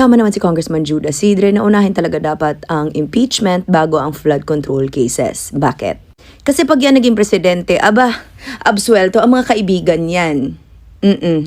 Tama naman si Congressman Judas Sidre na unahin talaga dapat ang impeachment bago ang flood control cases. Bakit? Kasi pag yan naging presidente, absuelto ang mga kaibigan yan.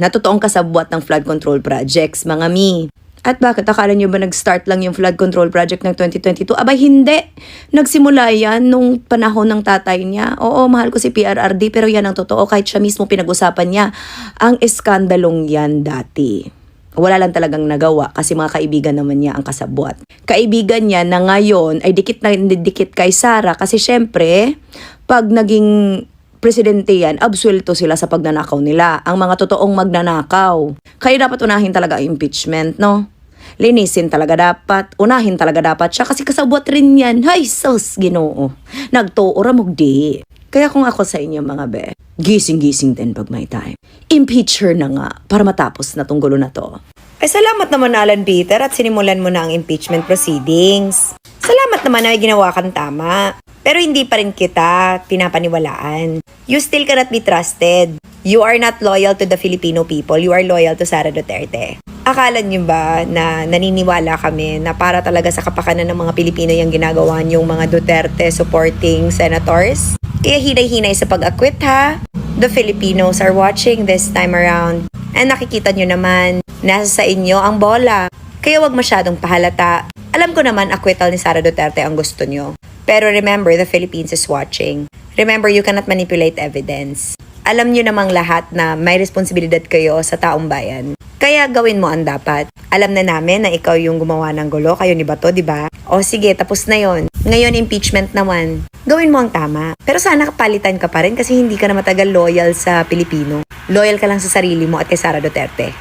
Na totoong kasabwat ng flood control projects, mga mi. At bakit? Akala nyo ba nag-start lang yung flood control project ng 2022? Hindi. Nagsimula yan nung panahon ng tatay niya. Oo, mahal ko si PRRD, pero yan ang totoo. Kahit siya mismo pinag-usapan niya ang eskandalong yan dati. Wala lang talagang nagawa kasi mga kaibigan naman niya ang kasabwat. Kaibigan niya na ngayon ay dikit na dikit kay Sara kasi syempre, pag naging presidente yan, absuelto sila sa pagnanakaw nila. Ang mga totoong magnanakaw. Kaya dapat unahin talaga ang impeachment, no? Linisin talaga dapat, unahin talaga dapat siya kasi kasabwat rin yan. Hay, sus, Ginoo. Nagtuura mugdi. Kaya kung ako sa inyo mga be, gising-gising din pag may time. Impeach her na nga para matapos na tong gulo na to. Ay salamat naman Alan Peter at sinimulan mo na ang impeachment proceedings. Salamat naman na may ginawa kang tama. Pero hindi pa rin kita pinapaniwalaan. You still cannot be trusted. You are not loyal to the Filipino people. You are loyal to Sara Duterte. Akala niyo ba na naniniwala kami na para talaga sa kapakanan ng mga Pilipino yung ginagawa niyong mga Duterte supporting senators? Kaya hinay-hinay sa pag-acquit ha. The Filipinos are watching this time around. And nakikita niyo naman, nasa sa inyo ang bola. Kaya wag masyadong pahalata. Alam ko naman acquittal ni Sara Duterte ang gusto niyo. Pero remember, the Philippines is watching. Remember, you cannot manipulate evidence. Alam niyo namang lahat na may responsibilidad kayo sa taong bayan. Kaya gawin mo ang dapat. Alam na namin na ikaw yung gumawa ng gulo, kayo ni Bato, di ba? O sige, tapos na yon. Ngayon, impeachment naman. Gawin mo ang tama. Pero sana kapalitan ka pa rin kasi hindi ka na matagal loyal sa Pilipino. Loyal ka lang sa sarili mo at kay Sara Duterte.